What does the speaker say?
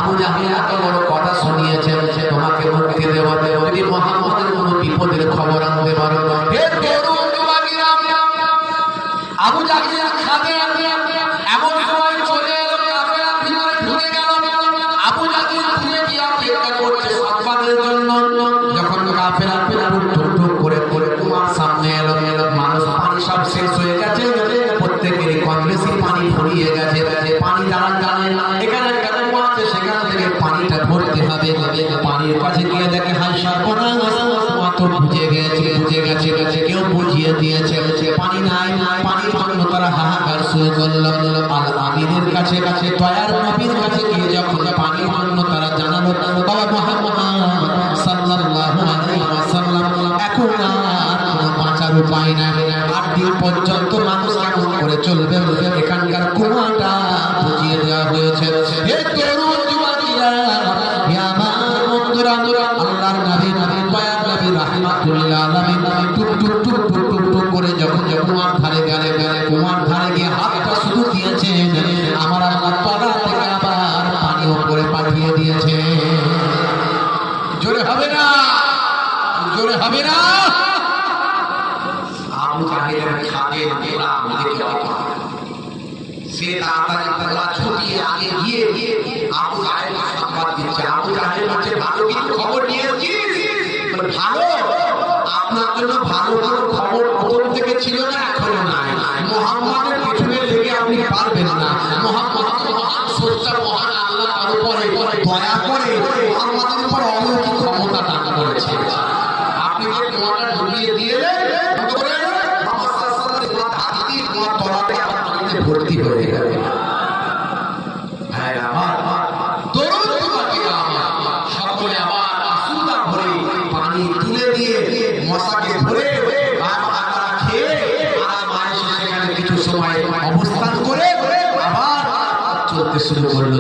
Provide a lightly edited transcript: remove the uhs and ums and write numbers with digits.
আবু জাহেল এত বড় কথা শুনিয়েছে, তোমাকে মুক্তি দেওয়া যদি মুহাম্মদের কোনো বিপদের খবর আনতে পারো। হে তরুণ যুবকেরা, আবু জাহেল খাবে এমন সময় চলে এলো, কাফেলা ভিতরে ঢুকে গেল। আবু জাহেল ঘুরে গিয়ে অপেক্ষা করছে সংবাদের জন্য। যখন কাফেলা টুক করে কুয়ার সামনে এলো, মানুষ পানি সব শেষ হয়ে গেছে, প্রত্যেকেরই কম বেশি পানি ফুরিয়ে গেছে। পানি তারা জানে এখানে একটা কুয়া আছে, সেখান থেকে পানিটা ভরতে হবে। পানির কাছে গিয়ে দেখে হাই সর্বনাশ, কুয়া তো বুঝে গেছে, কেউ বুঝিয়ে দিয়েছে পানি নাই। পানির জন্য তারা হাহাকার শুরু করলো। আল আমিনের কাছে দয়ার নবীর কাছে গিয়ে যখন পানির জন্য তারা জানালো, বাবা মুহাম্মদ সাল্লাল্লাহু আলাইহি ওয়াসাল্লাম এখন আর কোনো বাঁচার উপায় নাই, 8 দিন পর্যন্ত মানুষ কেমন করে চলবে, এখানকার কুয়াটা বুঝিয়ে দেওয়া হয়েছে। হে তরুণ যুবকেরা, হে আমার বন্ধুরা, আল্লাহর নবী দয়ার নবী রাহমাতুল আলামিন টুক করে যখন কুয়ার ধারে গেলে, কুয়ার ধারে গিয়ে হাতটা শুধু দিয়েছেন, আমার আল্লাহ তলা থেকে আবার পানি উপরে পাঠিয়ে দিয়েছে। জোরে হবে না, জোরে হবে না। আবু জাহেলের খাবে সে তাড়াতাড়ি পাল্লা ছুটিয়ে আগে গিয়ে আবু জাহেল সংবাদ দিচ্ছে। আবু জাহেল বলছে, ভালো কিছু খবর নিয়েছি। ভালো, আপনার জন্য ভালো খবর প্রথম থেকে ছিল না, এখনো নাই। মুহাম্মাদের পিছনে লেগে আপনি পারবেন না। মুহাম্মদ মহান স্রষ্টা, মহান আল্লাহ তার উপরে দয়া করে মুহাম্মাদের উপর অলৌকিক ক্ষমতা দান করেছে। আপনি যে তোমাটা ঢুকিয়ে দিয়ে ভর্তি হয়ে যাবে। সকলে আবার আসুদা ভরে পানি তুলে দিয়ে মশাকে ধরে খেয়ে মায়ের সেখানে কিছু সময় অবস্থান করে আবার চলতে শুরু করলো।